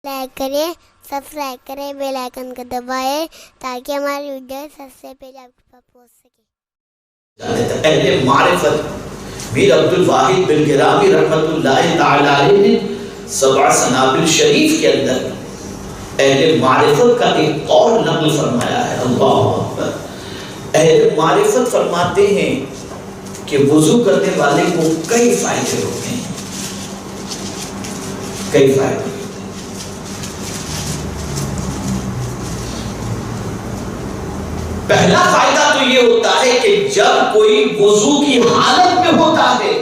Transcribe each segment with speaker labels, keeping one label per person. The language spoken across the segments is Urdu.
Speaker 1: لائک کریں، سبسکرائب کریں، بیل آئیکن کو دبائیں تاکہ ہماری ویڈیو سب سے پہلے آپ کے پاس پہنچ سکے۔
Speaker 2: اہل معرفت میر عبد الواحد بن گرامی رحمت اللہ تعالی علیہ نے سبع سنابل شریف کے اندر اہل معرفت کا ایک قول نقل فرمایا ہے۔ اللہ اکبر۔ اہل معرفت فرماتے ہیں کہ وضو کرنے والے کو کئی فائدے ہوتے ہیں، کئی فائدے۔ پہلا فائدہ تو یہ ہوتا ہے کہ جب کوئی وضو کی حالت میں ہوتا ہے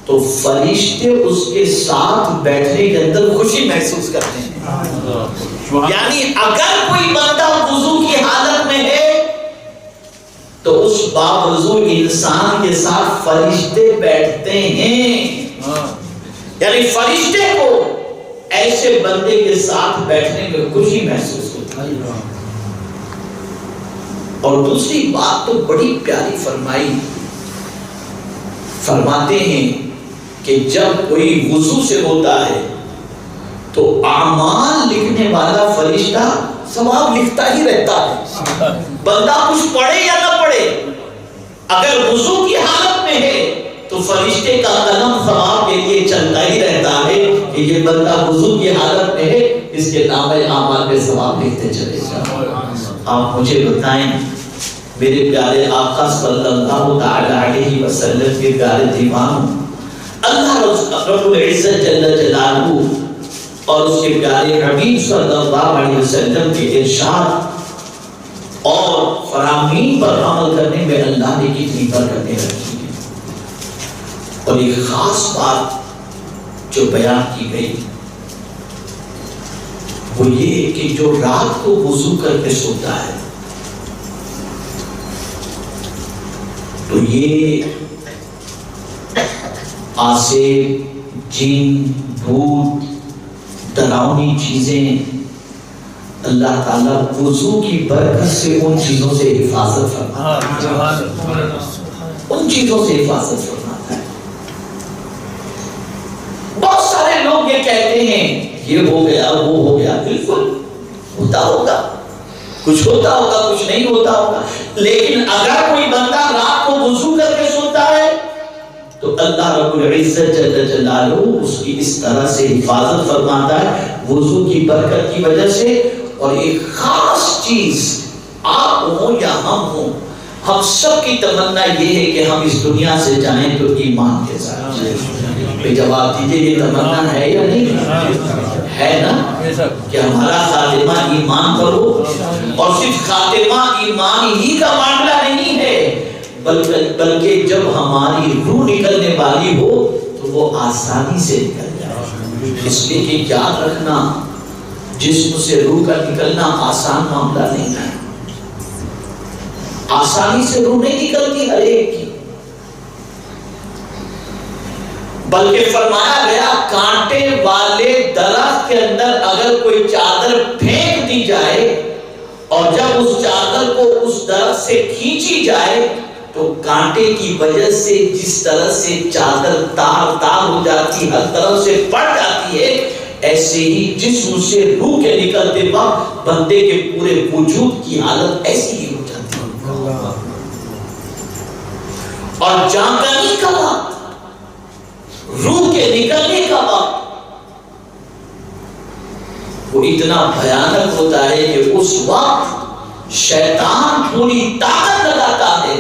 Speaker 2: تو فرشتے اس کے ساتھ بیٹھنے کے اندر خوشی محسوس کرتے ہیں۔ یعنی اگر کوئی بندہ وضو کی حالت میں ہے تو اس باوضو انسان کے ساتھ فرشتے بیٹھتے ہیں، یعنی فرشتے کو ایسے بندے کے ساتھ بیٹھنے میں خوشی محسوس ہوتی ہے۔ اور دوسری بات تو بڑی پیاری فرمائی، فرماتے ہیں کہ جب کوئی وضو سے ہوتا ہے تو اعمال لکھنے والا فرشتہ ثواب لکھتا ہی رہتا ہے، بندہ کچھ پڑھے یا نہ پڑھے، اگر وضو کی حالت میں ہے تو فرشتے کا قلم ثواب کے لیے چلتا ہی رہتا ہے کہ یہ بندہ وضو کی حالت میں ہے، اس کے نامۂ اعمال میں ثواب لکھتے چلے جائیں۔ آپ مجھے بتائیں میرے پیارے آقا صلی اللہ تعالی علیہ وسلم کے پیارے دیوانوں، اللہ رب العزت جل جلالہ اور اس کے پیارے حبیب صلی اللہ علیہ وسلم کے ارشاد اور فرامین پر عمل کرنے میں اللہ نے کتنی برکتیں رکھی ہیں۔ اور ایک خاص بات جو بیان کی گئی وہ یہ کہ جو رات کو وضو کر کے سوتا ہے تو یہ آسیب، جن، بھوت، ڈراؤنی چیزیں اللہ تعالیٰ وضو کی برکت سے ان چیزوں سے حفاظت فرماتا ہے، ان چیزوں سے حفاظت فرماتا ہے۔ بہت سارے لوگ یہ کہتے ہیں یہ ہو گیا وہ ہو گیا، بالکل ہوتا ہوگا، کچھ ہوتا ہوگا کچھ نہیں ہوتا ہوگا، لیکن اگر کوئی بندہ رات کو وضو کر کے سوتا ہے تو اللہ رب العزت جل جلالہ اس کی اس طرح سے حفاظت فرماتا ہے وضو کی برکت کی وجہ سے۔ اور ایک خاص چیز آپ ہوں یا ہم ہوں، ہم سب کی تمنا یہ ہے کہ ہم اس دنیا سے جائیں تو ایمان کے ساتھ جائیں۔ جواب دیجئے یہ تمنا ہے یا نہیں ہے نا، کہ ہمارا خاتمہ ایمان پر ہو، اور صرف خاتمہ ایمان ہی کا معاملہ نہیں ہے بلکہ جب ہماری روح نکلنے والی ہو تو وہ آسانی سے نکل جائے۔ اس لیے کہ یاد رکھنا جسم سے روح کا نکلنا آسان معاملہ نہیں ہے، آسانی سے روح نہیں نکلتی ہر ایک کی، بلکہ فرمایا گیا کانٹے والے درخت کے اندر اگر کوئی چادر پھینک دی جائے اور جب اس چادر کو اس درخت سے کھینچی جائے تو کانٹے کی وجہ سے جس طرح سے چادر تار تار ہو جاتی، ہر طرف سے پڑ جاتی ہے، ایسے ہی جسم سے روح کے نکلتے وقت بندے کے پورے وجود کی حالت ایسی ہی ہو جاتی ہے۔ اور جاگنے کا وقت، روح کے نکلنے کا وقت وہ اتنا بھیانک ہوتا ہے کہ اس وقت شیطان پوری طاقت لگاتا ہے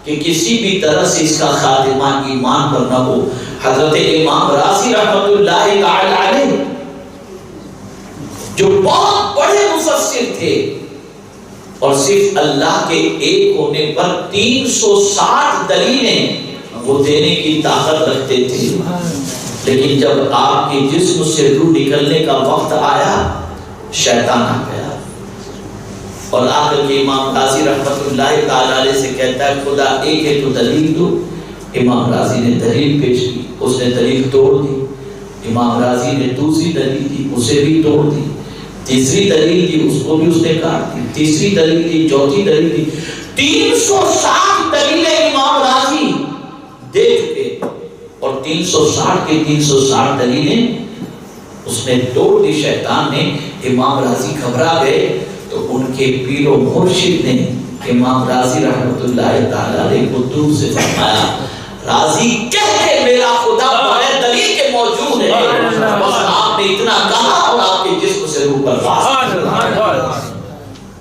Speaker 2: کہ کسی بھی طرح سے اس کا خاتمہ ایمان پر نہ ہو۔ حضرت امام رازی رحمت اللہ تعالی علیہ جو بہت بڑے مفسر تھے اور صرف اللہ کے ایک ہونے پر 360 دلیلیں وہ دینے کی طاقت رکھتے تھے، لیکن جب آپ کے جسم سے روح نکلنے کا وقت آیا شیطان آ گیا اور آ کر کے امام رازی رحمت اللہ تعالی علیہ سے کہتا ہے خدا ایک ہے تو دلیل دو۔ امام رازی نے دلیل پیش کی، اس نے دلیل توڑ دی، امام رازی نے دوسری دلیل دی، اسے بھی توڑ دی، تیسری دلیل دی، اس کو بھی اس نے کاٹ دی، تیسری دلیل دی، چوتھی دلیل دی، 360 دلیلیں امام رازی دے چکے اور 360 کے 360 دلیلیں اس نے توڑ دی شیطان نے. امام راضی گھبرا گئے تو ان کے پیر و مرشد نے امام راضی رحمۃ اللہ تعالی علیہ کو دور سے فرمایا راضی کہہ کے میرا خدا بغیر دلیل کے موجود ہے, بس آپ نے اتنا کہا اور آپ کے جسم سے روح پرواز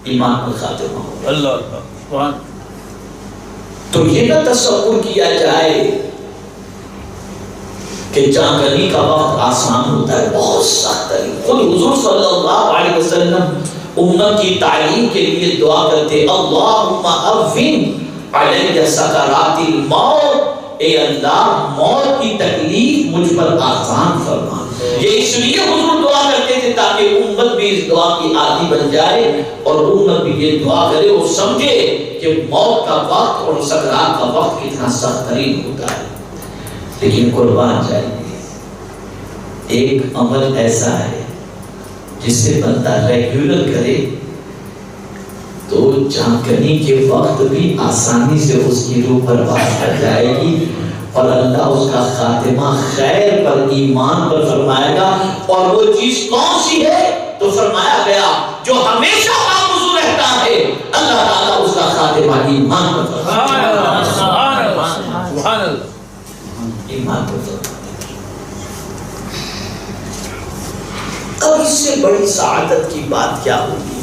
Speaker 2: ایمان پر خاتمہ ہو.
Speaker 3: اللہ
Speaker 2: تو یہ نہ تصور کیا جائے کہ جانگنی کا وقت آسان ہوتا ہے, بہت سخت ہے. خود حضور صلی اللہ علیہ وسلم امت کی تعلیم کے لیے دعا کرتے اللہم اہون علی سکرات الموت, اے اللہ موت کی تکلیف مجھ پر آسان فرما. یہ اس لیے حضور دعا کرتے تھے تاکہ امت بھی اس دعا کی عادی بن جائے اور امت بھی یہ دعا کرے اور سمجھے کہ موت کا وقت اور سکرات کا وقت کتنا سخت ترین ہوتا ہے. لیکن قربان جائیے ایک عمل ایسا ہے جس سے بندہ ریگولر کرے تو جانکنی کے وقت بھی آسانی سے اس کی روح پرواز کر جائے گی اور اللہ اس کا خاتمہ خیر پر ایمان پر فرمائے گا. اور وہ چیز کون سی ہے تو فرمایا گیا جو ہمیشہ باموضوع رہتا ہے اللہ تعالیٰ اس کا خاتمہ ایمان پر ایمان پر. اب اس سے بڑی سعادت کی بات کیا ہوگی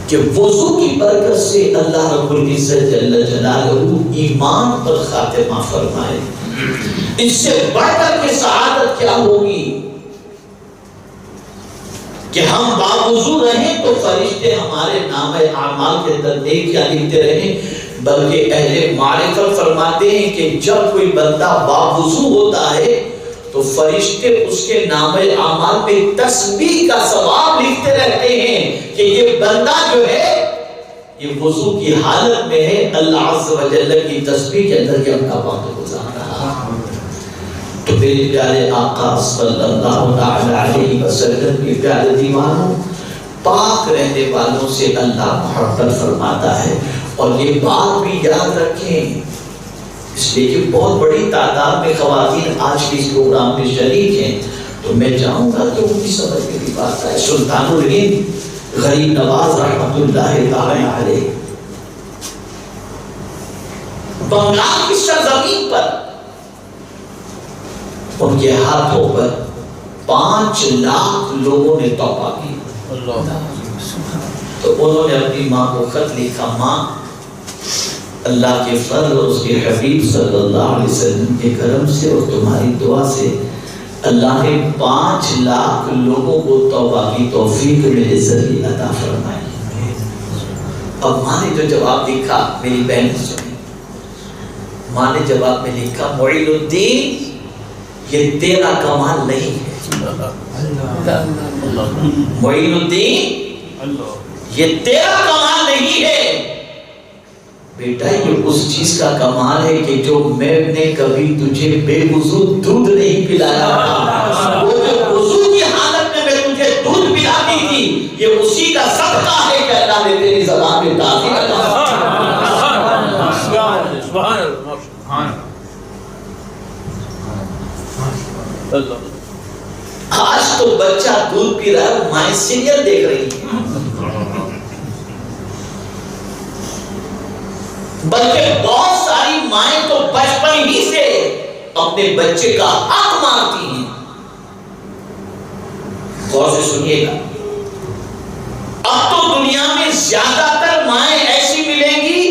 Speaker 2: کہ وضو کی برکت سے اللہ رب العزت جل جلالہ ایمان پر خاتمہ فرمائے. اس سے بڑھ کر کے سعادت کیا ہوگی کہ ہم باوضو رہیں تو فرشتے ہمارے نامہ اعمال کے اندر نیکیاں لکھتے رہیں. بلکہ اہل معرفت فرماتے ہیں کہ جب کوئی بندہ باوضو ہوتا ہے تو فرشتے اس کے نامہ اعمال پہ تسبیح کا ثواب لکھتے رہتے ہیں کہ یہ بندہ جو ہے یہ وضو کی حالت میں ہے, اللہ عز و جل کی تسبیح کے اندر یہ اپنا وقت گزار رہا. تو میرے پیارے آقا صلی اللہ علیہ وسلم کے پیارے دیوانوں, پاک رہنے والوں سے اللہ محبت فرماتا ہے. اور یہ بات بھی یاد رکھیں اس لیے کہ بہت بڑی تعداد میں خواتین آج کے اس پروگرام میں شریک ہیں, تو میں چاہوں گا کہ ان کی سمجھ میں بھی بات آئے. سلطان الہند غریب نواز رحمۃ اللہ تعالی علیہ بنگال کی سرزمین پر ان کے ہاتھوں پر 5 لاکھ لوگوں نے توبہ کی. تو انہوں نے اپنی ماں کو خط لکھا, ماں اللہ کے فضل اور اس کے حبیب صلی اللہ علیہ وسلم کے کرم سے اور تمہاری دعا سے اللہ نے 5 لاکھ لوگوں کو توبہ کی توفیق میرے ذریعے عطا فرمائی. اب ماں نے جو جواب لکھا میری بہن سنیں, ماں نے جواب میں لکھا معین الدین یہ تیرا کمال نہیں ہے, معین الدین یہ تیرا کمال نہیں ہے بیٹا, یہ اس چیز کا کمال ہے کہ جو میں نے کبھی تجھے بے وضو دودھ نہیں پلایا تھا, وہ جو وضو کی حالت میں تجھے دودھ پلاتی تھی یہ اسی کا صدقہ ہے کہ اللہ نے تیری زبان میں تاثیر عطا کی. آج تو بچہ دودھ پی رہا ہے, مائیں سیریل دیکھ رہی ہے, بلکہ بہت ساری مائیں تو بچپن ہی سے اپنے بچے کا حق مانتی ہیں. غور سے سنیے گا, اب تو دنیا میں زیادہ تر مائیں ایسی ملیں گی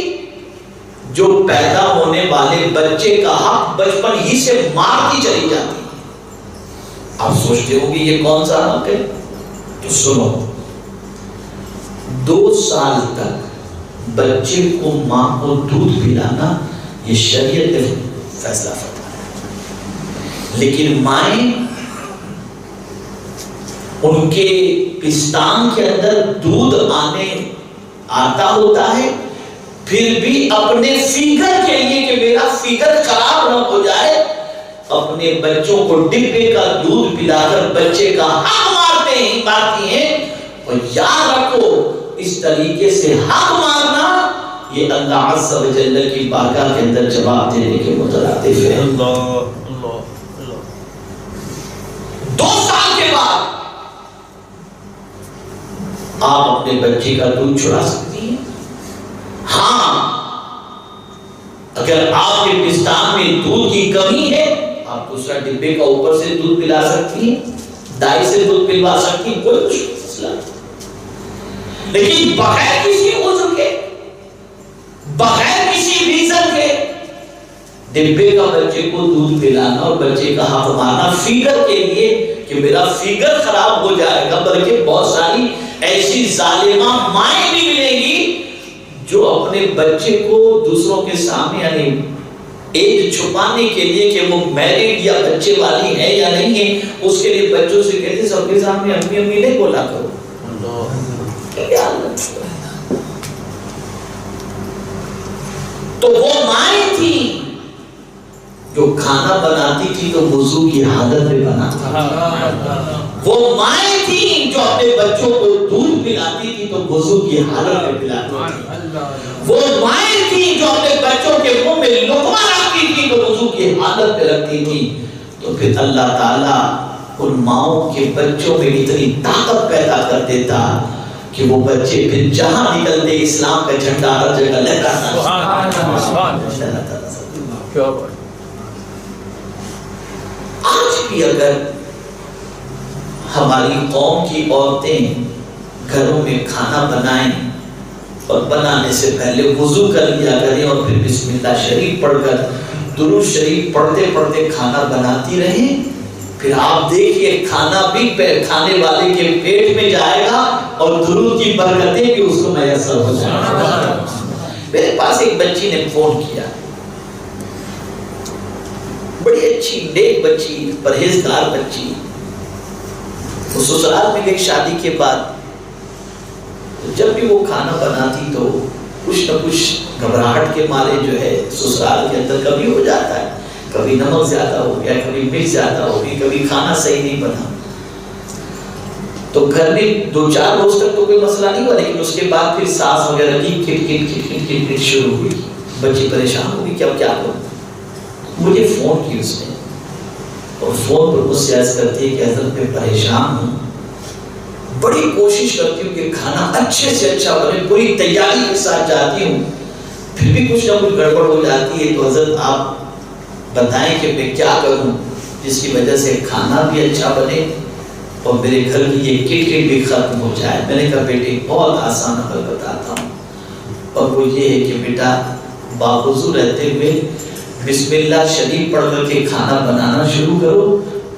Speaker 2: جو پیدا ہونے والے بچے کا حق بچپن ہی سے مارتی چلی جاتی. آپ سوچتے ہو کہ یہ کون سا حق ہے, تو سنو, 2 سال تک بچے کو ماں کو دودھ پلانا یہ شریعت نے فیصلہ فرمایا, لیکن مائیں ان کے پستان کے اندر دودھ آتا ہوتا ہے, پھر بھی اپنے فیگر کے لیے کہ میرا فیگر خراب نہ ہو جائے اپنے بچوں کو ڈبے کا دودھ پلا کر بچے کا حق مارتی ہیں. اور یاد رکھو اس طریقے سے حق مارنا یہ اللہ عز و جل کی بارگاہ کے اندر جواب دینے کے مترادف ہے. 2 آپ اپنے بچے کا دودھ چھڑا سکتی ہیں؟ ہاں، اگر آپ کے پستان میں دودھ کی کمی ہے آپ دوسرا ڈبے کا اوپر سے دودھ پلا سکتی ہیں، دائی سے دودھ پلوا سکتی ہیں، کوئی مسئلہ نہیں۔ لیکن بغیر کسی عذر کے، بغیر کسی ریزن کے ڈبے کا بچے کو دودھ پلانا اور بچے کا حق مارنا فیگر کے لیے کہ میرا فیگر خراب ہو جائے گا، بلکہ بہت ساری ایسی ظالمہ مائیں بھی ملیں گی جو اپنے بچے کو دوسروں کے سامنے یعنی ایج چھپانے کے لیے کہ وہ میرڈ یا بچے والی ہے یا نہیں ہے، اس کے لیے بچوں سے کہتے سب کے سامنے امی امی نہیں بولا کرو۔ تو وہ مائیں تھی جو کھانا بناتی تھی تو وضو کی حالت میں بناتی، وہ مائیں تھی جو اپنے بچوں کو دودھ پلاتی تھی تو وضو کی حالت میں پلاتی تھی، وہ مائیں تھی جو اپنے بچوں کے منہ میں لقمہ رکھتی تھی تو وضو کی حالت میں رکھتی تھی۔ تو پھر اللہ تعالیٰ ان ماؤں کے بچوں میں اتنی طاقت پیدا کر دیتا کہ وہ بچے پھر جہاں نکلتے اسلام کا جھنڈا ہر جگہ لہراتا۔ آج بھی اگر ہماری قوم کی عورتیں گھروں میں کھانا بنائیں اور بنانے سے پہلے وضو کر لیا کریں اور پھر بسم اللہ شریف پڑھ کر درود شریف پڑھتے پڑھتے کھانا بناتی رہیں، پھر آپ دیکھیے کھانا بھی کھانے والے کے پیٹ میں جائے گا اور درود کی برکتیں بھی اس کو میسر ہو جائیں گی۔ میرے پاس ایک بچی نے فون کیا، بڑی اچھی نیک بچی، پرہیزگار بچی، وہ سسرال میں گئی شادی کے بعد، جب بھی وہ کھانا بناتی تو کچھ نہ کچھ گھبراہٹ کے مارے جو ہے سسرال کے اندر کبھی ہو جاتا ہے، کبھی نمک زیادہ ہو گیا، کبھی مرچ زیادہ ہو گئی، کبھی کھانا صحیح نہیں بنا۔ تو گھر میں 2-4 روز تک تو کوئی مسئلہ نہیں ہوا، لیکن اس کے بعد پھر سانس وغیرہ کی کھٹ شروع ہوئی، بچی پریشان ہوئی کہ اب کیا کروں۔ مجھے فون کی اس نے اور فون پر مجھ سے عرض کرتی ہے کہ حضرت میں پریشان ہوں، بڑی کوشش کرتی ہوں کہ کھانا اچھے سے اچھا بنے، پوری تیاری کے ساتھ جاتی ہوں، پھر بھی کچھ نہ کچھ گڑبڑ ہو جاتی ہے، تو حضرت آپ بتائیں کہ میں کیا کروں جس کی وجہ سے کھانا بھی اچھا بنے اور میرے گھر کی یہ کٹ بھی ختم ہو جائے۔ میں نے کہا بیٹے بہت آسان عمل بتاتا ہوں، اور وہ یہ ہے کہ بیٹا باوضو رہتے ہوئے بسم اللہ شریف پڑھ کر کے کھانا بنانا شروع کرو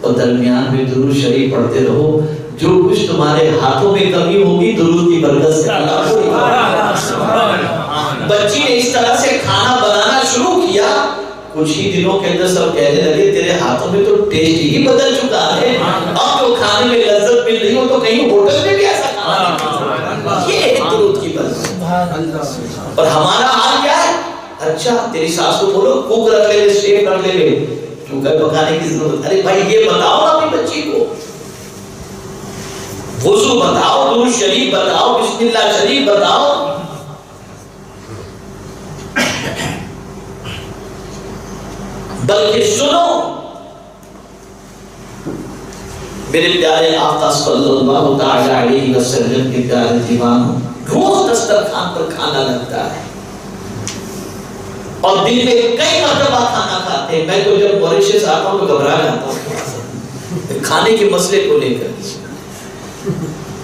Speaker 2: اور درمیان میں درود شریف پڑھتے رہو، جو کچھ تمہارے ہاتھوں میں کمی ہوگی درود کی برکت سے اللہ کو۔ بچی نے اس طرح سے کھانا بنانا شروع کیا، کچھ ہی دنوں کے اندر سب کہنے لگے تیرے ہاتھوں میں تو ٹیسٹ ہی بدل چکا ہے، اب تو کھانے میں لذت مل رہی ہو تو کہیں ہوٹل میں بھی ایسا کھانا۔ یہ ہے درود کی برکت۔ اور ہمارا حال کیا ہے؟ اچھا تیری ساس کو بولو کوک رکھ لے، شیف رکھ لے، چونکہ پکانے کی ضرورت۔ ارے بھائی یہ بتاؤ نا اپنی بچی کو، وضو بتاؤ، درود شریف بتاؤ، بسم اللہ شریف بتاؤ۔ بلکہ سنو میرے پیارے آقا صلی اللہ تعالی علیہ وسلم کے پیارے دیوانوں، روز دسترخوان پر کھانا لگتا ہے اور دن میں کئی مرتبہ کھانا کھاتے ہیں۔ میں تو جب موریشس آتا ہوں تو گھبرا جاتا ہوں کھانے کے مسئلے کو لے کر۔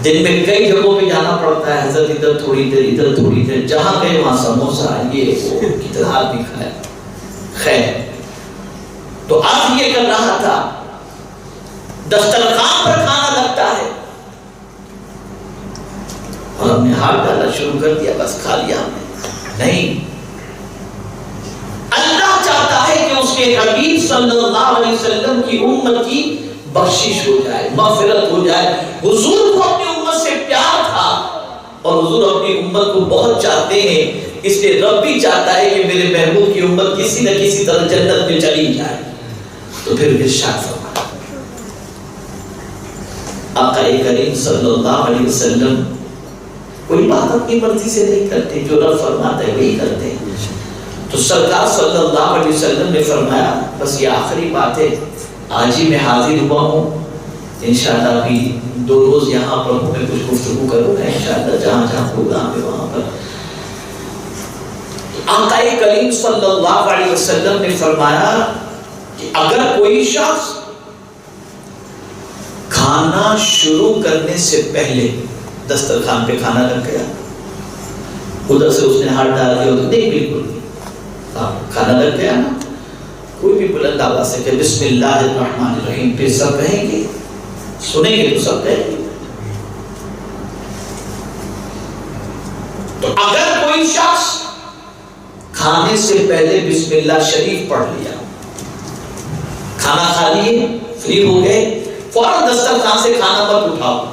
Speaker 2: دن میں کئی جگہوں پہ جانا پڑتا ہے، حضرت ادھر تھوڑی دیر ادھر تھوڑی دیر، جہاں گئے وہاں سموسہ یہ وہ کتنا آدمی کھایا۔ خیر تو آج یہ کر رہا تھا، دسترخوان پر کھانا لگتا ہے اور ہم نے ہاتھ ڈالا شروع کر دیا، بس کھا لیا ہم نے۔ نہیں، اللہ چاہتا ہے کہ اس کے حبیب صلی اللہ علیہ وسلم کی امت کی بخشش ہو جائے، مغفرت ہو جائے۔ حضور کو اپنی امت سے پیار تھا اور حضور اپنی امت کو بہت چاہتے ہیں، اس لیے رب بھی چاہتا ہے کہ میرے محبوب کی امت کسی نہ کسی طرح جنت میں چلی جائے۔ تو پھر ارشاد فرمایا، آقا کریم صلی اللہ علیہ وسلم کوئی بات اپنی مرضی سے نہیں کرتے، جو رب فرماتا ہے وہی کرتے ہیں۔ تو سرکار صلی اللہ علیہ وسلم نے فرمایا بس یہ آخری بات ہے، آج ہی میں حاضر ہوا ہوں، انشاءاللہ ابھی 2 روز یہاں پر میں کچھ گفتگو کروں گا انشاءاللہ، جہاں جہاں پروگرام ہے وہاں پر۔ آقا کریم صلی اللہ علیہ وسلم نے فرمایا کہ اگر کوئی شخص کھانا شروع کرنے سے پہلے دسترخوان پہ کھانا رکھ گیا، ادھر سے اس نے ہاتھ ڈال دیا، نہیں بالکل کھانا رکھ گیا نا، کوئی بھی بلند آواز سے کہ بسم اللہ الرحمن الرحیم، پھر سب کہیں گے، سنیں گے تو سب کہیں گے۔ تو اگر کوئی شخص کھانے سے پہلے بسم اللہ شریف پڑھ لیا، کھانا کھا لیے، فری ہو گئے، فوراً دسترخوان سے کھانا مت اٹھاؤ،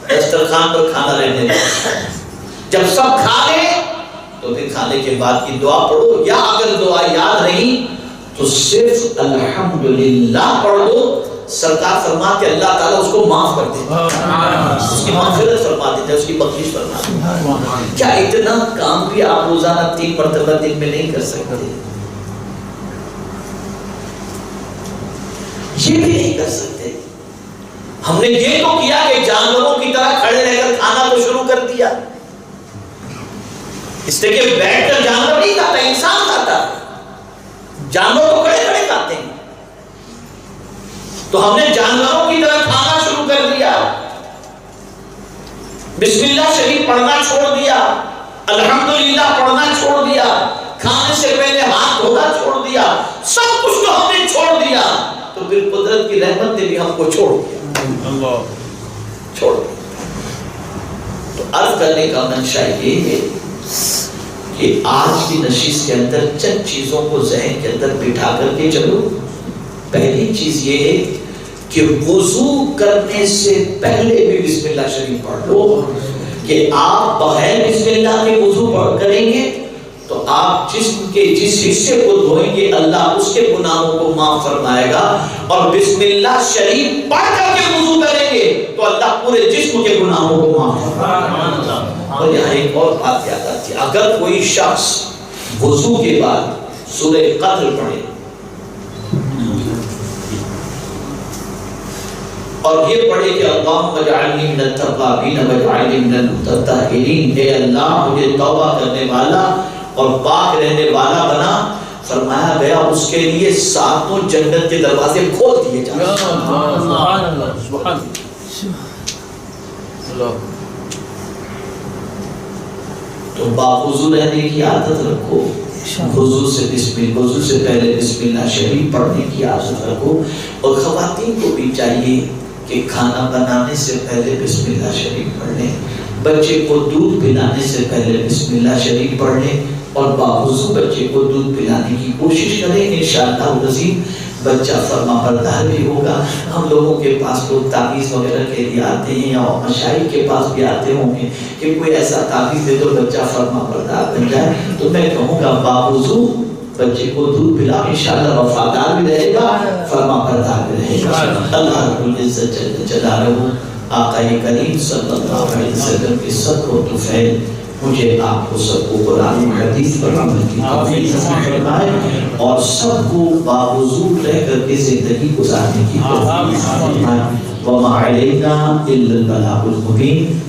Speaker 2: دسترخوان پر کھانا رہنے دو، جب سب کھا لیں تو پھر کھانے کے بعد کی دعا پڑھو، یا اگر دعا یاد نہیں تو صرف الحمدللہ پڑھ دو۔ سرکار فرماتے ہیں اللہ تعالیٰ اس کو معاف کر دیتا ہے، اس کی مغفرت فرما دیتا ہے، اس کی بخشش فرما دیتا ہے۔ کیا اتنا کام بھی آپ روزانہ 3 مرتبہ دن میں نہیں کر سکتے؟ یہ بھی نہیں کر سکتے۔ ہم نے یہ تو کیا کہ جانوروں کی طرح کھڑے رہ کر کھانا تو شروع کر دیا، اس لیے کہ بیٹھ کر جانور نہیں کھاتا، انسان کھاتا، جانور تو کھڑے کھڑے کھاتے ہیں، تو ہم نے جانوروں کی طرح کھانا شروع کر دیا، بسم اللہ شریف پڑھنا چھوڑ دیا، الحمدللہ پڑھنا چھوڑ دیا، کھانے سے پہلے ہاتھ دھونا چھوڑ دیا، سب کچھ تو ہم نے چھوڑ دیا، تو پھر قدرت کی رحمت نے بھی ہم کو چھوڑ دیا، چھوڑ دیا۔ تو عرض کرنے کا منشا یہ ہے کہ آج کی نشست کے اندر چند چیزوں کو ذہن کے اندر بٹھا کر کے چلو۔ پہلی چیز یہ ہے کہ وضو کرنے سے پہلے بھی بسم اللہ شریف پڑھ لو، کہ آپ بغیر بسم اللہ کے وضو کریں گے تو آپ جسم کے جس حصے کو دھوئیں گے اللہ اس کے گناہوں کو معاف فرمائے گا، اور بسم اللہ شریف پڑھ کر کے وضو کریں گے تو اللہ پورے جسم کے گناہوں کو معاف فرمائے گا۔ اور یہاں ایک اور بات یاد آتی ہے، اگر کوئی شخص وضو کے بعد سورہ قدر پڑھے اور یہ پڑھے کہ اللہم اجعلنی من التوابین واجعلنی من المتطہرین، اے اللہ مجھے توبہ کرنے والا اور پاک رہنے والا بنا، فرمایا گیا اس کے لیے 7 جنت کے دروازے کھول دیے جائیں۔ سبحان اللہ، سبحان اللہ۔ تو باوضو رہنے کی عادت رکھو، وضو سے پہلے بسم اللہ شریف پڑھنے کی عادت رکھو، اور خواتین کو بھی چاہیے کہ کھانا بنانے سے پہلے بسم اللہ شریف پڑھ لیں، بچے کو دودھ پلانے سے پہلے بسم اللہ شریف پڑھ لیں، اور باوضو بچے کو دودھ پلانے کی کوشش کریں، انشاءاللہ العظیم بچہ فرما بردار بھی ہوگا۔ ہم لوگوں کے پاس لوگ تعویذ وغیرہ کے لیے آتے ہیں، یا مشائخ کے پاس بھی آتے ہوں گے کہ کوئی ایسا تعویذ دے تو بچہ فرما بردار بن جائے، تو میں کہوں گا باوضو بچے کو دودھ پلا، انشاءاللہ وفادار بھی رہے گا، فرما بردار بھی رہے گا۔ اللہ رب العزت جل جلالہ آقا کریم صلی اللہ علیہ وسلم کی صدق و طفیل مجھے آپ کو سب کو قرآن و حدیث پر عمل کی توفیق نصیب فرمائے، اور سب کو باوضو رہ کر کے زندگی گزارنے کی توفیق فرمائے۔ وما علینا الا البلاغ المبین۔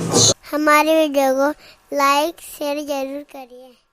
Speaker 1: ہمارے ویڈیو کو لائک شیئر ضرور کریے۔